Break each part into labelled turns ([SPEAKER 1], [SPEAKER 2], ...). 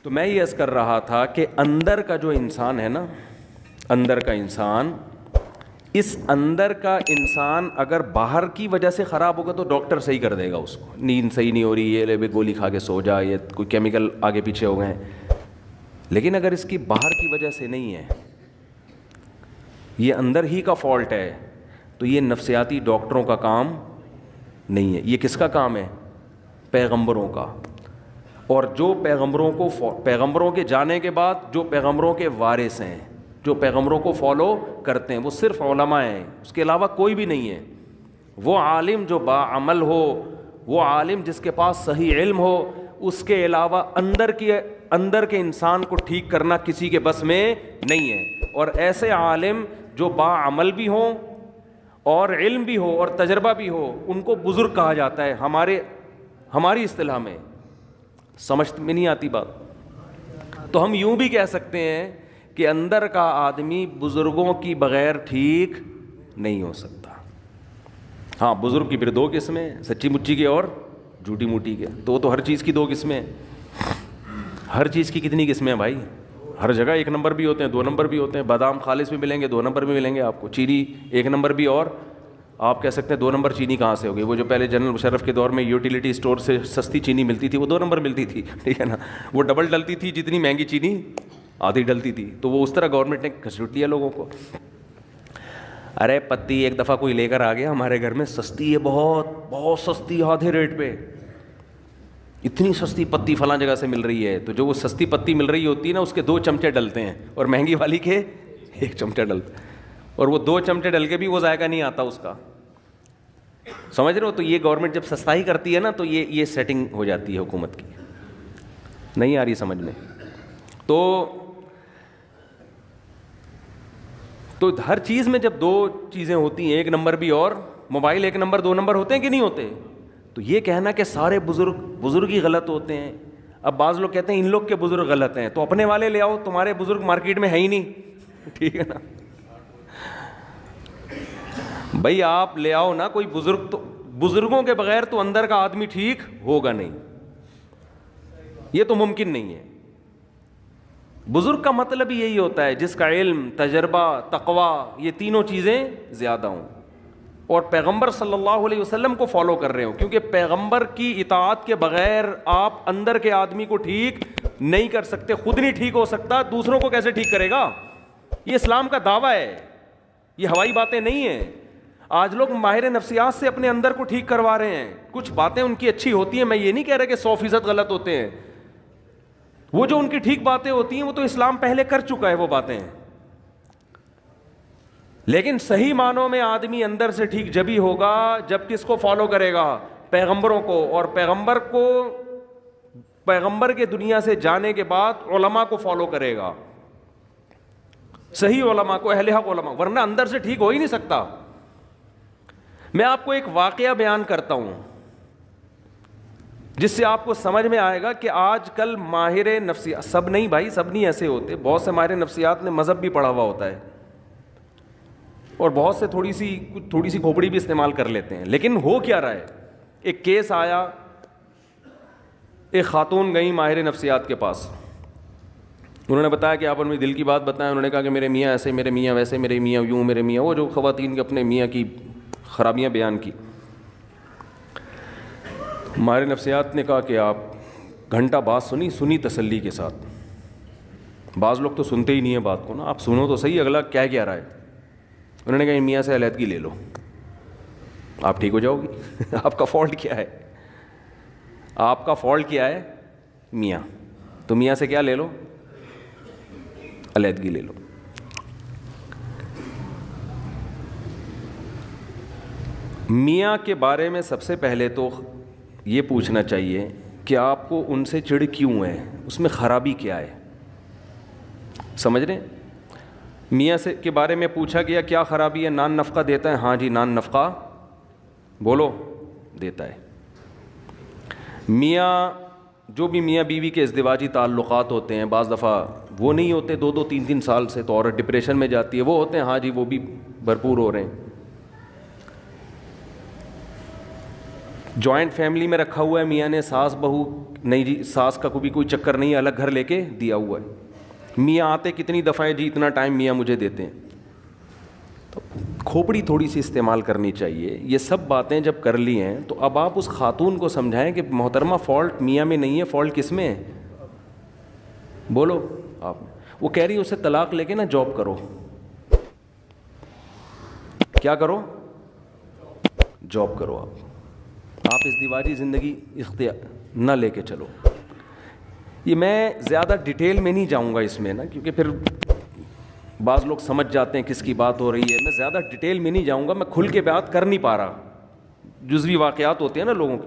[SPEAKER 1] تو میں یہ عرض کر رہا تھا کہ اندر کا جو انسان ہے نا، اندر کا انسان، اس اندر کا انسان اگر باہر کی وجہ سے خراب ہوگا تو ڈاکٹر صحیح کر دے گا اس کو، نیند صحیح نہیں ہو رہی، یہ لے گولی کھا کے سو جا، یہ کوئی کیمیکل آگے پیچھے ہو گئے ہیں. لیکن اگر اس کی باہر کی وجہ سے نہیں ہے، یہ اندر ہی کا فالٹ ہے، تو یہ نفسیاتی ڈاکٹروں کا کام نہیں ہے. یہ کس کا کام ہے؟ پیغمبروں کا. اور جو پیغمبروں کے جانے کے بعد جو پیغمبروں کے وارث ہیں، جو پیغمبروں کو فالو کرتے ہیں، وہ صرف علماء ہیں، اس کے علاوہ کوئی بھی نہیں ہے. وہ عالم جو باعمل ہو، وہ عالم جس کے پاس صحیح علم ہو، اس کے علاوہ اندر کے انسان کو ٹھیک کرنا کسی کے بس میں نہیں ہے. اور ایسے عالم جو باعمل بھی ہوں اور علم بھی ہو اور تجربہ بھی ہو، ان کو بزرگ کہا جاتا ہے ہماری اصطلاح میں. سمجھ میں نہیں آتی بات؟ تو ہم یوں بھی کہہ سکتے ہیں کہ اندر کا آدمی بزرگوں کی بغیر ٹھیک نہیں ہو سکتا. ہاں، بزرگ کی پھر دو قسمیں، سچی مچی کے اور جھوٹی موٹی کے. تو وہ تو ہر چیز کی دو قسمیں، ہر چیز کی کتنی قسمیں ہیں بھائی؟ ہر جگہ ایک نمبر بھی ہوتے ہیں، دو نمبر بھی ہوتے ہیں. بادام خالص بھی ملیں گے، دو نمبر بھی ملیں گے آپ کو. چینی ایک نمبر بھی، اور آپ کہہ سکتے ہیں دو نمبر چینی کہاں سے ہوگی؟ وہ جو پہلے جنرل مشرف کے دور میں یوٹیلیٹی اسٹور سے سستی چینی ملتی تھی، وہ دو نمبر ملتی تھی، ٹھیک ہے نا. وہ ڈبل ڈلتی تھی، جتنی مہنگی چینی آدھی ڈلتی تھی. تو وہ اس طرح گورنمنٹ نے گھسیٹ لیا لوگوں کو. ارے پتی ایک دفعہ کوئی لے کر آ گیا ہمارے گھر میں، سستی ہے، بہت بہت سستی، آدھے ریٹ پہ. اتنی سستی پتی فلاں جگہ سے مل رہی ہے. تو جو وہ سستی پتی مل رہی ہوتی ہے نا، اس کے 2 چمچے ڈلتے ہیں، اور مہنگی والی کے 1 چمچہ ڈلتا ہے. اور وہ 2 چمچے ڈل کے بھی وہ ذائقہ نہیں آتا اس کا. سمجھ رہے ہو؟ تو یہ گورنمنٹ جب سستائی کرتی ہے نا، تو یہ سیٹنگ ہو جاتی ہے حکومت کی. نہیں آ رہی سمجھ میں؟ تو ہر چیز میں جب 2 چیزیں ہوتی ہیں، 1 نمبر بھی اور موبائل 1 نمبر 2 نمبر ہوتے ہیں کہ نہیں ہوتے؟ تو یہ کہنا کہ سارے بزرگ ہی غلط ہوتے ہیں. اب بعض لوگ کہتے ہیں ان لوگ کے بزرگ غلط ہیں، تو اپنے والے لے آؤ، تمہارے بزرگ مارکیٹ میں ہے ہی نہیں، ٹھیک ہے نا. بھائی آپ لے آؤ نا کوئی بزرگ، تو بزرگوں کے بغیر تو اندر کا آدمی ٹھیک ہوگا نہیں، یہ تو ممکن نہیں ہے. بزرگ کا مطلب ہی یہی ہوتا ہے جس کا علم، تجربہ، تقوی، یہ تینوں چیزیں زیادہ ہوں، اور پیغمبر صلی اللہ علیہ وسلم کو فالو کر رہے ہوں. کیونکہ پیغمبر کی اطاعت کے بغیر آپ اندر کے آدمی کو ٹھیک نہیں کر سکتے. خود نہیں ٹھیک ہو سکتا، دوسروں کو کیسے ٹھیک کرے گا؟ یہ اسلام کا دعویٰ ہے، یہ ہوائی باتیں نہیں ہیں. آج لوگ ماہر نفسیات سے اپنے اندر کو ٹھیک کروا رہے ہیں. کچھ باتیں ان کی اچھی ہوتی ہیں، میں یہ نہیں کہہ رہا کہ 100% غلط ہوتے ہیں. وہ جو ان کی ٹھیک باتیں ہوتی ہیں وہ تو اسلام پہلے کر چکا ہے وہ باتیں. لیکن صحیح معنوں میں آدمی اندر سے ٹھیک جبھی ہوگا جب کس کو فالو کرے گا؟ پیغمبروں کو. اور پیغمبر کے دنیا سے جانے کے بعد علماء کو فالو کرے گا، صحیح علماء کو، اہل حق علماء، ورنہ اندر سے ٹھیک ہو ہی نہیں سکتا. میں آپ کو ایک واقعہ بیان کرتا ہوں جس سے آپ کو سمجھ میں آئے گا کہ آج کل ماہر نفسیات، سب نہیں بھائی، سب نہیں ایسے ہوتے. بہت سے ماہر نفسیات نے مذہب بھی پڑھا ہوا ہوتا ہے، اور بہت سے تھوڑی سی کھوپڑی بھی استعمال کر لیتے ہیں. لیکن ہو کیا رہا ہے؟ ایک کیس آیا، ایک خاتون گئی ماہر نفسیات کے پاس. انہوں نے بتایا کہ آپ اپنی دل کی بات بتائیں. انہوں نے کہا کہ میرے میاں ایسے، میرے میاں ویسے، میرے میاں یوں، میرے میاں وہ، جو خواتین کے اپنے میاں کی خرابیاں بیان کی. ماہر نفسیات نے کہا کہ آپ گھنٹہ بات سنی تسلی کے ساتھ. بعض لوگ تو سنتے ہی نہیں ہیں بات کو نا، آپ سنو تو صحیح اگلا کیا رہا ہے. انہوں نے کہا میاں سے علیحدگی لے لو، آپ ٹھیک ہو جاؤ گی. آپ کا فالٹ کیا ہے؟ آپ کا فالٹ کیا ہے؟ میاں. تو میاں سے کیا لے لو؟ علیحدگی لے لو. میاں کے بارے میں سب سے پہلے تو یہ پوچھنا چاہیے کہ آپ کو ان سے چڑ کیوں ہے، اس میں خرابی کیا ہے. سمجھ رہے ہیں؟ میاں سے کے بارے میں پوچھا گیا کیا خرابی ہے؟ نان نفقہ دیتا ہے؟ ہاں جی نان نفقہ بولو دیتا ہے. میاں، جو بھی میاں بیوی کے ازدواجی تعلقات ہوتے ہیں، بعض دفعہ وہ نہیں ہوتے 2-2 3-3 سال سے، تو عورت ڈپریشن میں جاتی ہے. وہ ہوتے ہیں؟ ہاں جی وہ بھی بھرپور ہو رہے ہیں. جوائنٹ فیملی میں رکھا ہوا ہے میاں نے ساس بہو, نہیں جی ساس کا کوئی چکر نہیں, الگ گھر لے کے دیا ہوا ہے. میاں آتے کتنی دفعہ جی اتنا ٹائم میاں مجھے دیتے ہیں. تو کھوپڑی تھوڑی سی استعمال کرنی چاہیے. یہ سب باتیں جب کر لی ہیں تو اب آپ اس خاتون کو سمجھائیں کہ محترمہ فالٹ میاں میں نہیں ہے, فالٹ کس میں ہے؟ بولو آپ. وہ کہہ رہی ہے اسے طلاق لے کے نا جاب کرو. کیا کرو؟ جاب کرو. آپ اس دیواجی زندگی اختیار نہ لے کے چلو. یہ میں زیادہ ڈیٹیل میں نہیں جاؤں گا اس میں نا, کیونکہ پھر بعض لوگ سمجھ جاتے ہیں کس کی بات ہو رہی ہے. میں زیادہ ڈیٹیل میں نہیں جاؤں گا, میں کھل کے بات کر نہیں پا رہا. جزوی واقعات ہوتے ہیں نا لوگوں کے.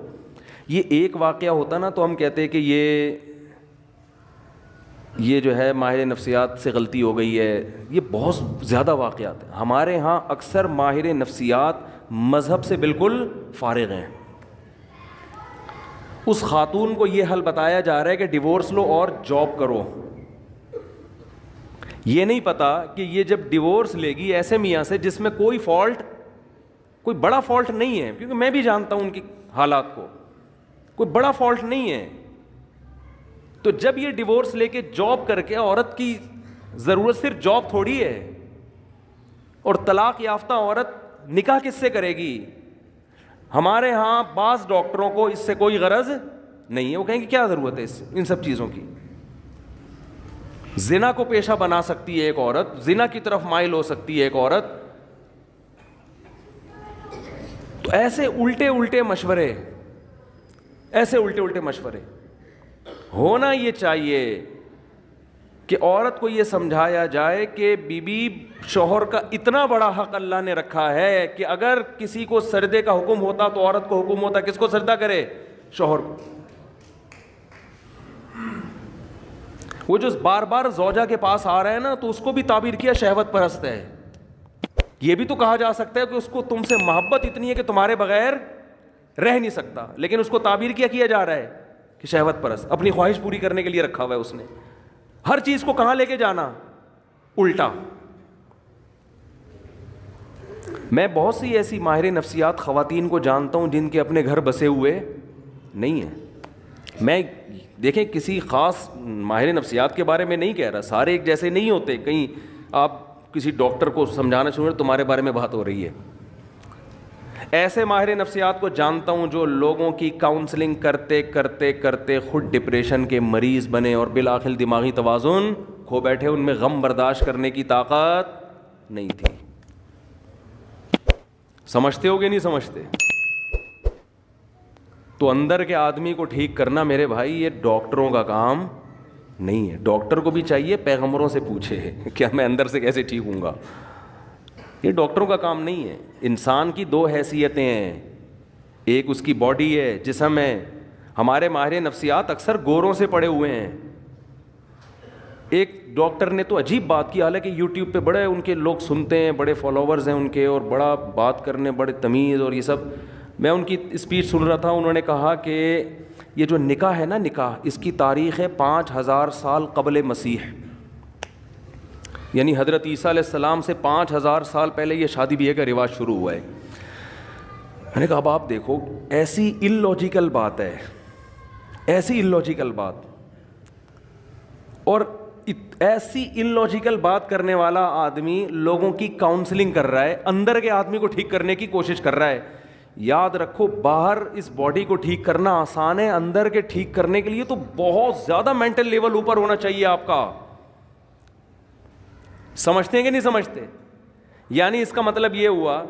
[SPEAKER 1] یہ ایک واقعہ ہوتا نا تو ہم کہتے ہیں کہ یہ جو ہے ماہر نفسیات سے غلطی ہو گئی ہے. یہ بہت زیادہ واقعات ہیں. ہمارے ہاں اکثر ماہر نفسیات مذہب سے بالکل فارغ ہیں. اس خاتون کو یہ حل بتایا جا رہا ہے کہ ڈیورس لو اور جاب کرو. یہ نہیں پتا کہ یہ جب ڈیورس لے گی ایسے میاں سے جس میں کوئی فالٹ, کوئی بڑا فالٹ نہیں ہے, کیونکہ میں بھی جانتا ہوں ان کی حالات کو, کوئی بڑا فالٹ نہیں ہے. تو جب یہ ڈیورس لے کے جاب کر کے, عورت کی ضرورت صرف جاب تھوڑی ہے, اور طلاق یافتہ عورت نکاح کس سے کرے گی؟ ہمارے ہاں بعض ڈاکٹروں کو اس سے کوئی غرض نہیں ہے. وہ کہیں گے کیا ضرورت ہے ان سب چیزوں کی. زنا کو پیشہ بنا سکتی ہے ایک عورت, زنا کی طرف مائل ہو سکتی ہے ایک عورت. تو ایسے الٹے الٹے مشورے, ایسے الٹے الٹے مشورے ہونا یہ چاہیے کہ عورت کو یہ سمجھایا جائے کہ بیوی شوہر کا اتنا بڑا حق اللہ نے رکھا ہے کہ اگر کسی کو سردے کا حکم ہوتا تو عورت کو حکم ہوتا کس کو سردہ کرے؟ شوہر کو. وہ جو بار بار زوجہ کے پاس آ رہا ہے نا, تو اس کو بھی تعبیر کیا شہوت پرست ہے. یہ بھی تو کہا جا سکتا ہے کہ اس کو تم سے محبت اتنی ہے کہ تمہارے بغیر رہ نہیں سکتا, لیکن اس کو تعبیر کیا جا رہا ہے کہ شہوت پرست, اپنی خواہش پوری کرنے کے لیے رکھا ہوا ہے اس نے. ہر چیز کو کہاں لے کے جانا؟ الٹا. میں بہت سی ایسی ماہر نفسیات خواتین کو جانتا ہوں جن کے اپنے گھر بسے ہوئے نہیں ہیں. میں دیکھیں کسی خاص ماہر نفسیات کے بارے میں نہیں کہہ رہا, سارے ایک جیسے نہیں ہوتے. کہیں آپ کسی ڈاکٹر کو سمجھانا شروع تمہارے بارے میں بات ہو رہی ہے. ایسے ماہر نفسیات کو جانتا ہوں جو لوگوں کی کاؤنسلنگ کرتے کرتے کرتے خود ڈپریشن کے مریض بنے اور بالآخر دماغی توازن کھو بیٹھے. ان میں غم برداشت کرنے کی طاقت نہیں تھی. سمجھتے ہو گے نہیں سمجھتے؟ تو اندر کے آدمی کو ٹھیک کرنا میرے بھائی یہ ڈاکٹروں کا کام نہیں ہے. ڈاکٹر کو بھی چاہیے پیغمبروں سے پوچھے کیا میں اندر سے کیسے ٹھیک ہوں گا. یہ ڈاکٹروں کا کام نہیں ہے. انسان کی دو حیثیتیں ہیں, ایک اس کی باڈی ہے, جسم ہے. ہمارے ماہر نفسیات اکثر گوروں سے پڑے ہوئے ہیں. ایک ڈاکٹر نے تو عجیب بات کی, حالانکہ یوٹیوب پہ بڑے ان کے لوگ سنتے ہیں, بڑے فالوورز ہیں ان کے, اور بڑا بات کرنے, بڑے تمیز اور یہ سب. میں ان کی اسپیچ سن رہا تھا, انہوں نے کہا کہ یہ جو نکاح ہے نا, نکاح اس کی تاریخ ہے 5000 سال قبل مسیح, یعنی حضرت عیسیٰ علیہ السلام سے 5000 سال پہلے یہ شادی بیاہ کا رواج شروع ہوا ہے. میں نے کہا اب آپ دیکھو ایسی اللاجیکل بات ہے, ایسی اللاجیکل بات, اور ایسی اللاجیکل بات کرنے والا آدمی لوگوں کی کاؤنسلنگ کر رہا ہے, اندر کے آدمی کو ٹھیک کرنے کی کوشش کر رہا ہے. یاد رکھو باہر اس باڈی کو ٹھیک کرنا آسان ہے, اندر کے ٹھیک کرنے کے لیے تو بہت زیادہ مینٹل لیول اوپر ہونا چاہیے آپ کا. سمجھتے ہیں کہ نہیں سمجھتے؟ یعنی اس کا مطلب یہ ہوا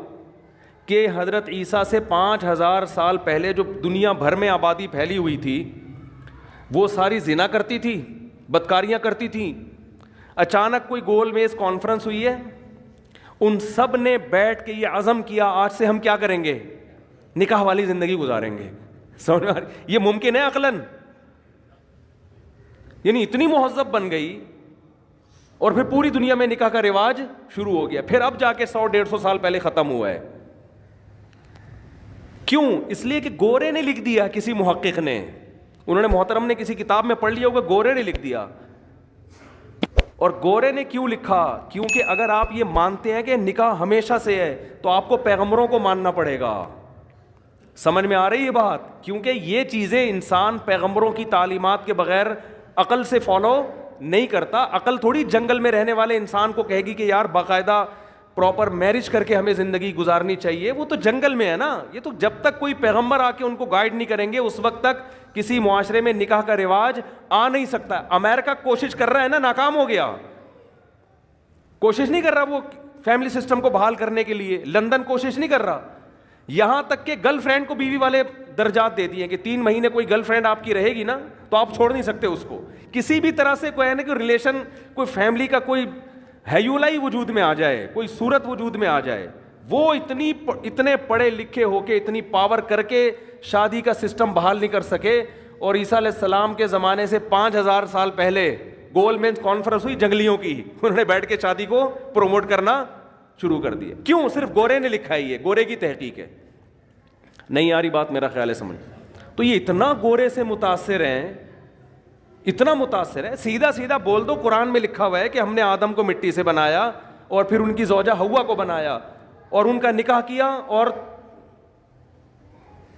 [SPEAKER 1] کہ حضرت عیسیٰ سے 5000 سال پہلے جو دنیا بھر میں آبادی پھیلی ہوئی تھی وہ ساری زنا کرتی تھی, بدکاریاں کرتی تھیں. اچانک کوئی گول میز کانفرنس ہوئی ہے, ان سب نے بیٹھ کے یہ عزم کیا آج سے ہم کیا کریں گے, نکاح والی زندگی گزاریں گے. سمجھ میں یہ ممکن ہے عقلاً؟ یعنی اتنی مہذب بن گئی اور پھر پوری دنیا میں نکاح کا رواج شروع ہو گیا. پھر اب جا کے 100-150 سال پہلے ختم ہوا ہے. کیوں؟ اس لیے کہ گورے نے لکھ دیا, کسی محقق نے, انہوں نے محترم نے کسی کتاب میں پڑھ لیا ہوگا, گورے نے لکھ دیا. اور گورے نے کیوں لکھا؟ کیونکہ اگر آپ یہ مانتے ہیں کہ نکاح ہمیشہ سے ہے تو آپ کو پیغمبروں کو ماننا پڑے گا. سمجھ میں آ رہی ہے بات؟ کیونکہ یہ چیزیں انسان پیغمبروں کی تعلیمات کے بغیر عقل سے فالو نہیں کرتا. عقل تھوڑی جنگل میں رہنے والے انسان کو کہے گی کہ یار باقاعدہ پراپر میرج کر کے ہمیں زندگی گزارنی چاہیے. وہ تو جنگل میں ہے نا. یہ تو جب تک کوئی پیغمبر آ کے ان کو گائیڈ نہیں کریں گے اس وقت تک کسی معاشرے میں نکاح کا رواج آ نہیں سکتا. امریکہ کوشش کر رہا ہے نا, ناکام ہو گیا. کوشش نہیں کر رہا وہ فیملی سسٹم کو بحال کرنے کے لیے. لندن کوشش نہیں کر رہا. یہاں تک کہ گرل فرینڈ کو بیوی والے درجات دے دیے کہ 3 مہینے کوئی گرل فرینڈ آپ کی رہے گی نا تو آپ چھوڑ نہیں سکتے اس کو. کسی بھی طرح سے کوئی ہے نا کہ ریلیشن, کوئی فیملی کا کوئی ہیولائی وجود میں آ جائے, کوئی صورت وجود میں آ جائے, وہ اتنے پڑھے لکھے ہو کے اتنی پاور کر کے شادی کا سسٹم بحال نہیں کر سکے. اور عیسیٰ علیہ السلام کے زمانے سے 5000 سال پہلے گول مینس کانفرنس ہوئی جنگلیوں کی, انہوں نے بیٹھ کے شادی کو پروموٹ کرنا شروع کر دیا. کیوں؟ صرف گورے نے لکھا ہے, یہ گورے کی تحقیق ہے. نہیں آ رہی بات میرا خیال ہے سمجھ؟ تو یہ اتنا گورے سے متاثر ہیں, اتنا متاثر ہے. سیدھا سیدھا بول دو, قرآن میں لکھا ہوا ہے کہ ہم نے آدم کو مٹی سے بنایا اور پھر ان کی زوجہ حوا کو بنایا اور ان کا نکاح کیا اور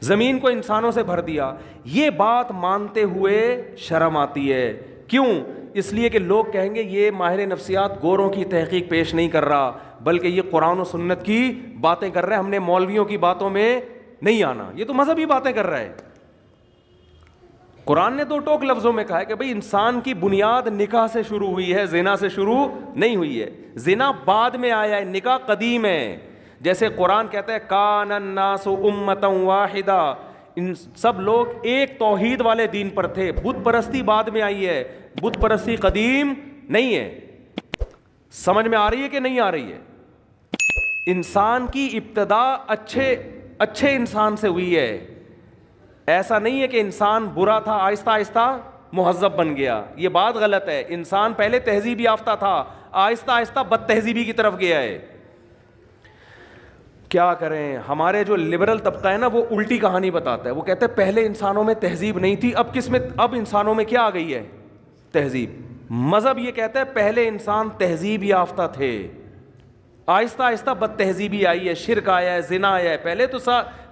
[SPEAKER 1] زمین کو انسانوں سے بھر دیا. یہ بات مانتے ہوئے شرم آتی ہے. کیوں؟ اس لیے کہ لوگ کہیں گے یہ ماہر نفسیات گوروں کی تحقیق پیش نہیں کر رہا بلکہ یہ قرآن و سنت کی باتیں کر رہا ہے, ہم نے مولویوں کی باتوں میں نہیں آنا. یہ تو مذہبی باتیں کر رہا ہے. قرآن نے 2 ٹوک لفظوں میں کہا ہے کہ بھئی انسان کی بنیاد نکاح سے شروع ہوئی ہے, زنا سے شروع نہیں ہوئی ہے. زنا بعد میں آیا ہے, نکاح قدیم ہے. جیسے قرآن کہتا ہے کان الناس امۃ واحدہ, ان سب لوگ ایک توحید والے دین پر تھے. بت پرستی بعد میں آئی ہے, بت پرستی قدیم نہیں ہے. سمجھ میں آ رہی ہے کہ نہیں آ رہی ہے؟ انسان کی ابتدا اچھے انسان سے ہوئی ہے. ایسا نہیں ہے کہ انسان برا تھا آہستہ آہستہ مہذب بن گیا. یہ بات غلط ہے. انسان پہلے تہذیب یافتہ تھا, آہستہ آہستہ بد تہذیبی کی طرف گیا ہے. کیا کریں؟ ہمارے جو لبرل طبقہ ہے نا وہ الٹی کہانی بتاتا ہے. وہ کہتے ہیں پہلے انسانوں میں تہذیب نہیں تھی, اب انسانوں میں کیا آ گئی ہے؟ تہذیب. مذہب یہ کہتا ہے پہلے انسان تہذیب یافتہ تھے, آہستہ آہستہ بد تہذیبی آئی ہے, شرک آیا ہے, زنا آیا ہے. پہلے تو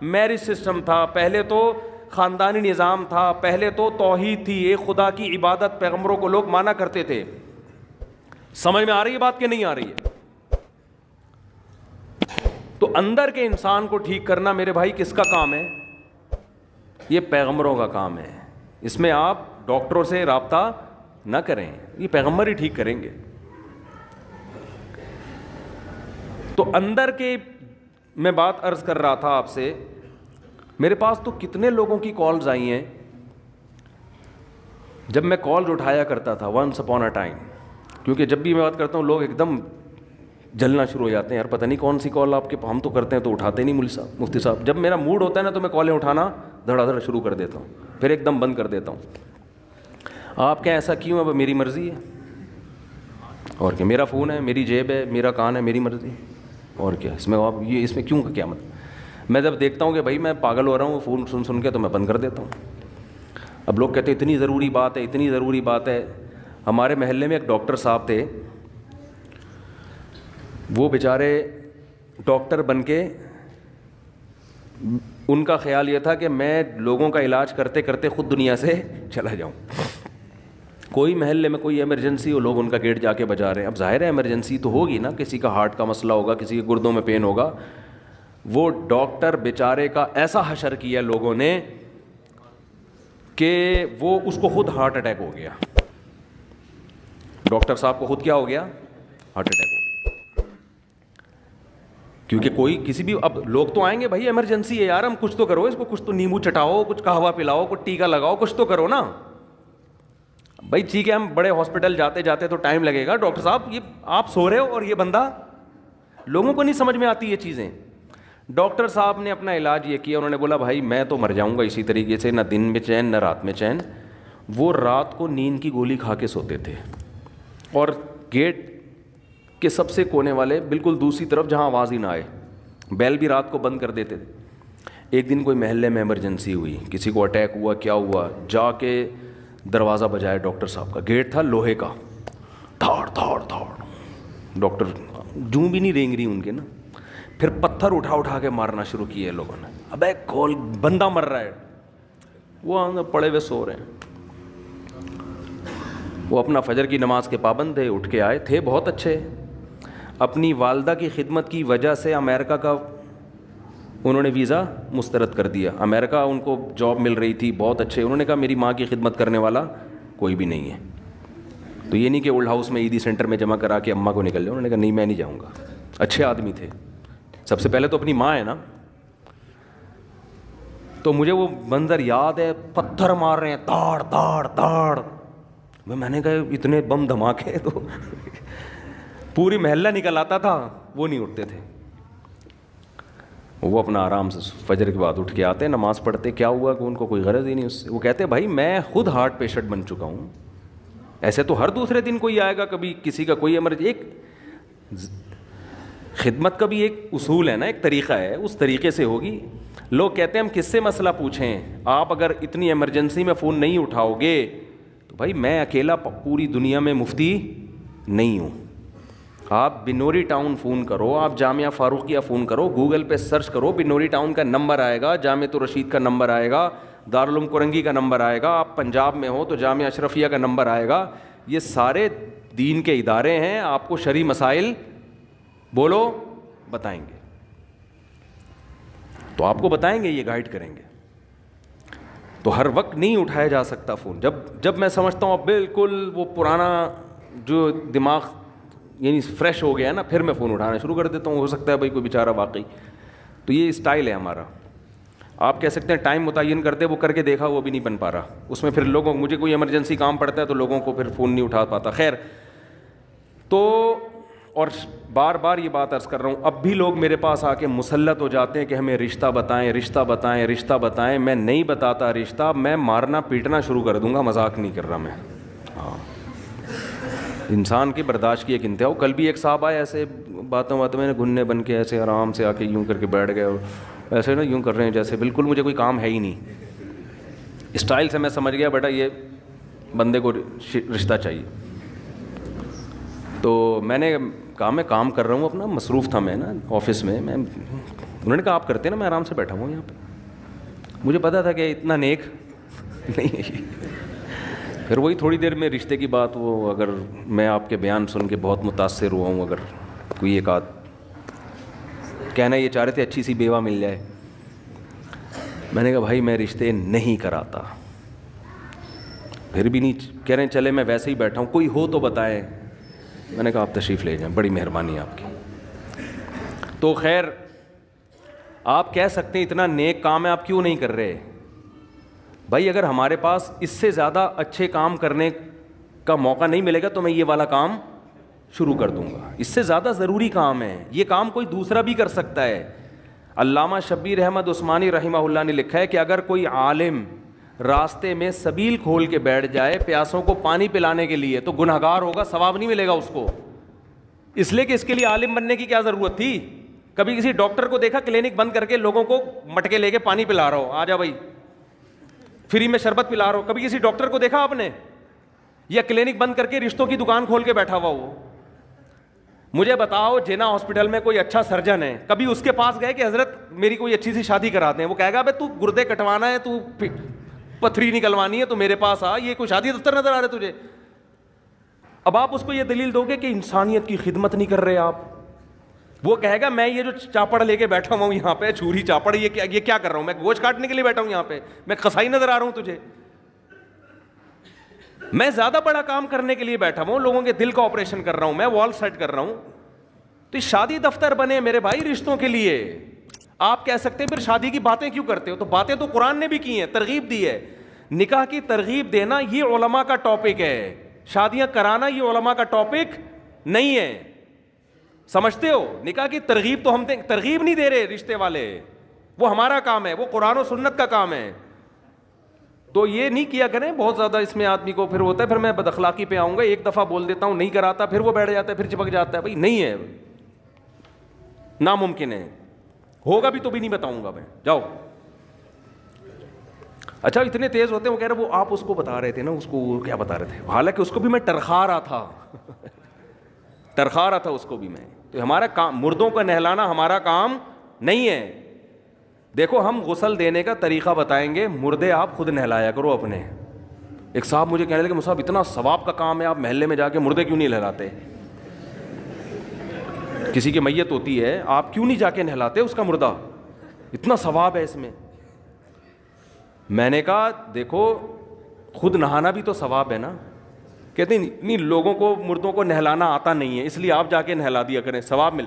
[SPEAKER 1] میرج سسٹم تھا, پہلے تو خاندانی نظام تھا, پہلے تو توحید تھی, ایک خدا کی عبادت پیغمبروں کو لوگ مانا کرتے تھے. سمجھ میں آ رہی ہے بات کہ نہیں آ رہی ہے؟ تو اندر کے انسان کو ٹھیک کرنا میرے بھائی کس کا کام ہے؟ یہ پیغمبروں کا کام ہے. اس میں آپ ڈاکٹروں سے رابطہ نہ کریں, یہ پیغمبر ہی ٹھیک کریں گے. تو اندر کے میں بات عرض کر رہا تھا آپ سے, میرے پاس تو کتنے لوگوں کی کالز آئی ہیں. جب میں کالز اٹھایا کرتا تھا ونس اپون اے ٹائم, کیونکہ جب بھی میں بات کرتا ہوں لوگ ایک دم جلنا شروع ہو جاتے ہیں, یار پتہ نہیں کون سی کال آپ کے, ہم تو کرتے ہیں تو اٹھاتے نہیں مفتی صاحب. جب میرا موڈ ہوتا ہے نا تو میں کالیں اٹھانا دھڑا دھڑ شروع کر دیتا ہوں, پھر ایک دم بند کر دیتا ہوں. آپ کیا ایسا کیوں؟ اب میری مرضی ہے, اور کہ میرا فون ہے, میری جیب ہے, میرا کان ہے, میری مرضی, اور کیا اس میں آپ یہ اس میں کیوں کا کیا مطلب؟ میں جب دیکھتا ہوں کہ بھائی میں پاگل ہو رہا ہوں فون سن کے تو میں بند کر دیتا ہوں. اب لوگ کہتے ہیں اتنی ضروری بات ہے, اتنی ضروری بات ہے. ہمارے محلے میں ایک ڈاکٹر صاحب تھے, وہ بیچارے ڈاکٹر بن کے ان کا خیال یہ تھا کہ میں لوگوں کا علاج کرتے کرتے خود دنیا سے چلا جاؤں. کوئی محلے میں کوئی ایمرجنسی ہو, لوگ ان کا گیٹ جا کے بجا رہے ہیں. اب ظاہر ہے ایمرجنسی تو ہوگی نا, کسی کا ہارٹ کا مسئلہ ہوگا, کسی کے گردوں میں پین ہوگا. وہ ڈاکٹر بیچارے کا ایسا حشر کیا لوگوں نے کہ وہ اس کو خود ہارٹ اٹیک ہو گیا. ڈاکٹر صاحب کو خود کیا ہو گیا؟ ہارٹ اٹیک ہو گیا. کیونکہ کوئی کسی بھی, اب لوگ تو آئیں گے بھائی ایمرجنسی ہے یار, ہم کچھ تو کرو اس کو, کچھ تو نیمبو چٹاؤ, کچھ قہوہ پلاؤ, کچھ ٹیکا لگاؤ, کچھ تو کرو نا بھائی. ٹھیک ہے ہم بڑے ہاسپٹل جاتے جاتے تو ٹائم لگے گا. ڈاکٹر صاحب یہ آپ سو رہے ہو اور یہ بندہ, لوگوں کو نہیں سمجھ میں آتی یہ چیزیں. ڈاکٹر صاحب نے اپنا علاج یہ کیا, انہوں نے بولا بھائی میں تو مر جاؤں گا اسی طریقے سے, نہ دن میں چین نہ رات میں چین. وہ رات کو نیند کی گولی کھا کے سوتے تھے, اور گیٹ کے سب سے کونے والے بالکل دوسری طرف جہاں آواز ہی نہ آئے, بیل بھی رات کو بند کر دیتے تھے. ایک دن کوئی محلے میں ایمرجنسی ہوئی, کسی کو اٹیک ہوا, کیا ہوا, جا کے دروازہ بجایا ڈاکٹر صاحب کا. گیٹ تھا لوہے کا, دھاڑ دھاڑ دھاڑ, ڈاکٹر جوں بھی نہیں رینگ رہی ان کے نا. پھر پتھر اٹھا کے مارنا شروع کیے لوگوں نے. ابے کھول, بندہ مر رہا ہے. وہ اندر پڑے ہوئے سو رہے ہیں. وہ اپنا فجر کی نماز کے پابند تھے, اٹھ کے آئے تھے بہت اچھے. اپنی والدہ کی خدمت کی وجہ سے امریکہ کا انہوں نے ویزا مسترد کر دیا. امریکہ ان کو جاب مل رہی تھی, بہت اچھے. انہوں نے کہا میری ماں کی خدمت کرنے والا کوئی بھی نہیں ہے. تو یہ نہیں کہ اولڈ ہاؤس میں عیدی سینٹر میں جمع کرا کے اماں کو نکل جاؤ. انہوں نے کہا نہیں میں نہیں جاؤں گا. اچھے آدمی تھے. سب سے پہلے تو اپنی ماں ہے نا. تو مجھے وہ منظر یاد ہے, پتھر مار رہے ہیں تاڑ تاڑ تاڑ. میں نے کہا اتنے بم دھماکے تو پوری محلہ نکل آتا تھا, وہ نہیں اٹھتے تھے. وہ اپنا آرام سے فجر کے بعد اٹھ کے آتے, نماز پڑھتے. کیا ہوا کہ ان کو کوئی غرض ہی نہیں اس سے. وہ کہتے بھائی میں خود ہارٹ پیشنٹ بن چکا ہوں, ایسے تو ہر دوسرے دن کوئی آئے گا, کبھی کسی کا کوئی ایمرجنسی. ایک خدمت کا بھی ایک اصول ہے نا, ایک طریقہ ہے, اس طریقے سے ہوگی. لوگ کہتے ہیں ہم کس سے مسئلہ پوچھیں, آپ اگر اتنی ایمرجنسی میں فون نہیں اٹھاؤ گے تو بھائی میں اکیلا پوری دنیا میں مفتی نہیں ہوں. آپ بنوری ٹاؤن فون کرو, آپ جامعہ فاروقیہ فون کرو, گوگل پہ سرچ کرو, بنوری ٹاؤن کا نمبر آئے گا, جامعۃ الرشید کا نمبر آئے گا, دارالعلوم کرنگی کا نمبر آئے گا, آپ پنجاب میں ہو تو جامعہ اشرفیہ کا نمبر آئے گا. یہ سارے دین کے ادارے ہیں, آپ کو شرعی مسائل بولو بتائیں گے, تو آپ کو بتائیں گے, یہ گائیڈ کریں گے. تو ہر وقت نہیں اٹھایا جا سکتا فون. جب میں سمجھتا ہوں اب بالکل وہ پرانا جو دماغ یعنی فریش ہو گیا نا, پھر میں فون اٹھانا شروع کر دیتا ہوں. ہو سکتا ہے بھائی کوئی بیچارہ واقعی. تو یہ اسٹائل ہے ہمارا. آپ کہہ سکتے ہیں ٹائم متعین کرتے, وہ کر کے دیکھا وہ بھی نہیں بن پا رہا. اس میں پھر لوگوں, مجھے کوئی ایمرجنسی کام پڑتا ہے تو لوگوں کو پھر فون نہیں اٹھا پاتا. خیر, تو اور بار بار یہ بات عرض کر رہا ہوں, اب بھی لوگ میرے پاس آ کے مسلط ہو جاتے ہیں کہ ہمیں رشتہ بتائیں, رشتہ بتائیں, رشتہ بتائیں. میں نہیں بتاتا رشتہ, میں مارنا پیٹنا شروع کر دوں گا. مذاق نہیں کر رہا میں. ہاں, انسان کی برداشت کی ایک انتہا. وہ کل بھی ایک صاحب آئے ایسے باتوں میں نے گھننے بن کے ایسے آرام سے آ کے یوں کر کے بیٹھ گئے, اور ایسے نا یوں کر رہے ہیں جیسے بالکل مجھے کوئی کام ہے ہی نہیں. اسٹائل سے میں سمجھ گیا بیٹا یہ بندے کو رشتہ چاہیے. تو میں نے کہا میں کام کر رہا ہوں اپنا, مصروف تھا میں نا آفس میں. انہوں نے کہا آپ کرتے نا, میں آرام سے بیٹھا ہوں یہاں پہ. مجھے پتا تھا کہ اتنا نیک نہیں ہے. پھر وہی تھوڑی دیر میں رشتے کی بات, وہ اگر میں آپ کے بیان سن کے بہت متاثر ہوا ہوں, اگر کوئی ایک آدھ کہنا یہ چاہ رہے تھے اچھی سی بیوہ مل جائے, میں نے کہا بھائی میں رشتے نہیں کراتا. پھر بھی نہیں کہہ رہے ہیں چلے میں ویسے ہی بیٹھا ہوں, کوئی ہو تو بتائیں. میں نے کہا آپ تشریف لے جائیں, بڑی مہربانی آپ کی. تو خیر, آپ کہہ سکتے ہیں اتنا نیک کام ہے آپ کیوں نہیں کر رہے. بھائی اگر ہمارے پاس اس سے زیادہ اچھے کام کرنے کا موقع نہیں ملے گا تو میں یہ والا کام شروع کر دوں گا. اس سے زیادہ ضروری کام ہے, یہ کام کوئی دوسرا بھی کر سکتا ہے. علامہ شبیر احمد عثمانی رحمہ اللہ نے لکھا ہے کہ اگر کوئی عالم راستے میں سبیل کھول کے بیٹھ جائے پیاسوں کو پانی پلانے کے لیے تو گنہگار ہوگا, ثواب نہیں ملے گا اس کو. اس لیے کہ اس کے لیے عالم بننے کی کیا ضرورت تھی. کبھی کسی ڈاکٹر کو دیکھا کلینک بند کر کے لوگوں کو مٹکے لے کے پانی پلا رہا ہو, آ جا بھائی فری میں شربت پلا رہا ہو. کبھی کسی ڈاکٹر کو دیکھا آپ نے, یا کلینک بند کر کے رشتوں کی دکان کھول کے بیٹھا ہوا ہو. مجھے بتاؤ جینا ہاسپٹل میں کوئی اچھا سرجن ہے, کبھی اس کے پاس گئے کہ حضرت میری کوئی اچھی سی شادی کرا دیں؟ وہ کہے گا بھائی تو گردے کٹوانا ہے, تو پتھری نکلوانی ہے, تو میرے پاس آ, یہ کوئی شادی دفتر نظر آ رہا ہے تجھے؟ اب آپ اس کو یہ دلیل دو گے کہ انسانیت کی خدمت نہیں کر رہے آپ. وہ کہے گا میں یہ جو چاپڑ لے کے بیٹھا ہوا ہوں یہاں پہ, چھری چاپڑ, یہ کیا کر رہا ہوں میں؟ گوشت کاٹنے کے لیے بیٹھا ہوں یہاں پہ, میں قصائی نظر آ رہا ہوں تجھے؟ میں زیادہ بڑا کام کرنے کے لیے بیٹھا ہوں, لوگوں کے دل کا آپریشن کر رہا ہوں, میں وال سیٹ کر رہا ہوں. تو شادی دفتر بنے میرے بھائی رشتوں کے لیے. آپ کہہ سکتے ہیں پھر شادی کی باتیں کیوں کرتے ہو؟ تو باتیں تو قرآن نے بھی کی ہیں, ترغیب دی ہے. نکاح کی ترغیب دینا یہ علماء کا ٹاپک ہے, شادیاں کرانا یہ علماء کا ٹاپک نہیں ہے. سمجھتے ہو؟ نکاح کی ترغیب تو ہم ترغیب نہیں دے رہے رشتے والے, وہ ہمارا کام ہے, وہ قرآن و سنت کا کام ہے. تو یہ نہیں کیا کریں بہت زیادہ, اس میں آدمی کو پھر ہوتا ہے پھر میں بد اخلاقی پہ آؤں گا, ایک دفعہ بول دیتا ہوں نہیں کراتا, پھر وہ بیٹھ جاتا ہے, پھر چپک جاتا ہے. بھائی نہیں ہے, ناممکن ہے, ہوگا بھی تو بھی نہیں بتاؤں گا میں, جاؤ. اچھا اتنے تیز ہوتے ہیں, وہ کہہ رہے وہ آپ اس کو بتا رہے تھے نا, اس کو کیا بتا رہے تھے, حالانکہ اس کو بھی میں ٹرخا رہا تھا ٹرخا رہا تھا اس کو بھی میں. تو ہمارا کام مردوں کا نہلانا ہمارا کام نہیں ہے. دیکھو ہم غسل دینے کا طریقہ بتائیں گے, مردے آپ خود نہلایا کرو اپنے. ایک صاحب مجھے کہنے لگے صاحب اتنا ثواب کا کام ہے, آپ محلے میں جا کے مردے کیوں نہیں نہلاتے؟ کسی کی میت ہوتی ہے, آپ کیوں نہیں جا کے نہلاتے اس کا مردہ؟ اتنا ثواب ہے اس میں. میں نے کہا دیکھو خود نہانا بھی تو ثواب ہے نا. کہتے ہیں نہیں لوگوں کو مردوں کو نہلانا آتا نہیں ہے, اس لیے آپ جا کے نہلا دیا کریں, ثواب مل.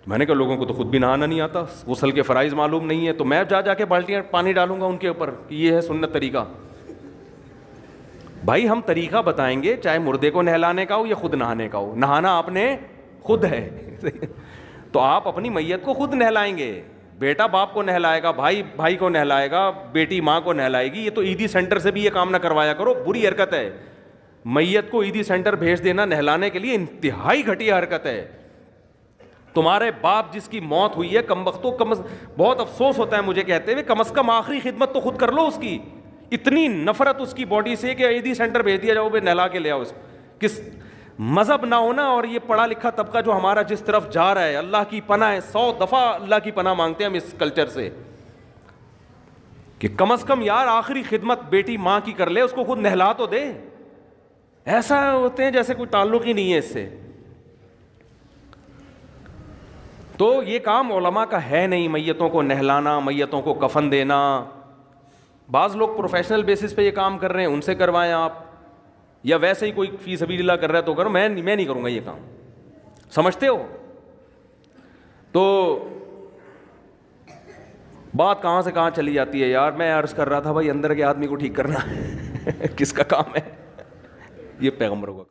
[SPEAKER 1] میں نے کہا لوگوں کو تو خود بھی نہانا نہیں آتا, غسل کے فرائض معلوم نہیں ہے, تو میں جا کے بالٹیاں پانی ڈالوں گا ان کے اوپر کہ یہ ہے سنت طریقہ. بھائی ہم طریقہ بتائیں گے, چاہے مردے کو نہلانے کا ہو یا خود نہانے کا ہو. نہانا آپ نے خود ہے تو آپ اپنی میت کو خود نہلائیں گے. بیٹا باپ کو نہلائے گا, بھائی بھائی کو نہلائے گا, بیٹی ماں کو نہلائے گی. یہ تو عیدی سینٹر سے بھی یہ کام نہ کروایا کرو, بری حرکت ہے. میت کو عیدی سینٹر بھیج دینا نہلانے کے لیے انتہائی گھٹیا حرکت ہے. تمہارے باپ جس کی موت ہوئی ہے کم وقتوں بہت افسوس ہوتا ہے مجھے کہتے ہوئے, کم از کم آخری خدمت تو خود کر لو اس کی. اتنی نفرت اس کی باڈی سے کہ عیدی سینٹر بھیج دیا جاؤ, نہلا کے لے آؤ اس کو. کس مذہب نہ ہونا اور یہ پڑھا لکھا طبقہ جو ہمارا جس طرف جا رہا ہے, اللہ کی پناہ ہے, 100 دفعہ اللہ کی پناہ مانگتے ہیں ہم اس کلچر سے کہ کم از کم یار آخری خدمت بیٹی ماں کی کر لے, اس کو خود نہلا تو دے. ایسا ہوتے ہیں جیسے کوئی تعلق ہی نہیں ہے اس سے. تو یہ کام علماء کا ہے نہیں, میتوں کو نہلانا, میتوں کو کفن دینا. بعض لوگ پروفیشنل بیسس پہ یہ کام کر رہے ہیں, ان سے کروائیں آپ, یا ویسے ہی کوئی فی سبیل اللہ کر رہا ہے تو کرو. میں نہیں کروں گا یہ کام, سمجھتے ہو؟ تو بات کہاں سے کہاں چلی جاتی ہے یار. میں عرض کر رہا تھا بھائی اندر کے آدمی کو ٹھیک کرنا کس کا کام ہے؟ یہ پیغمبروں کا کام.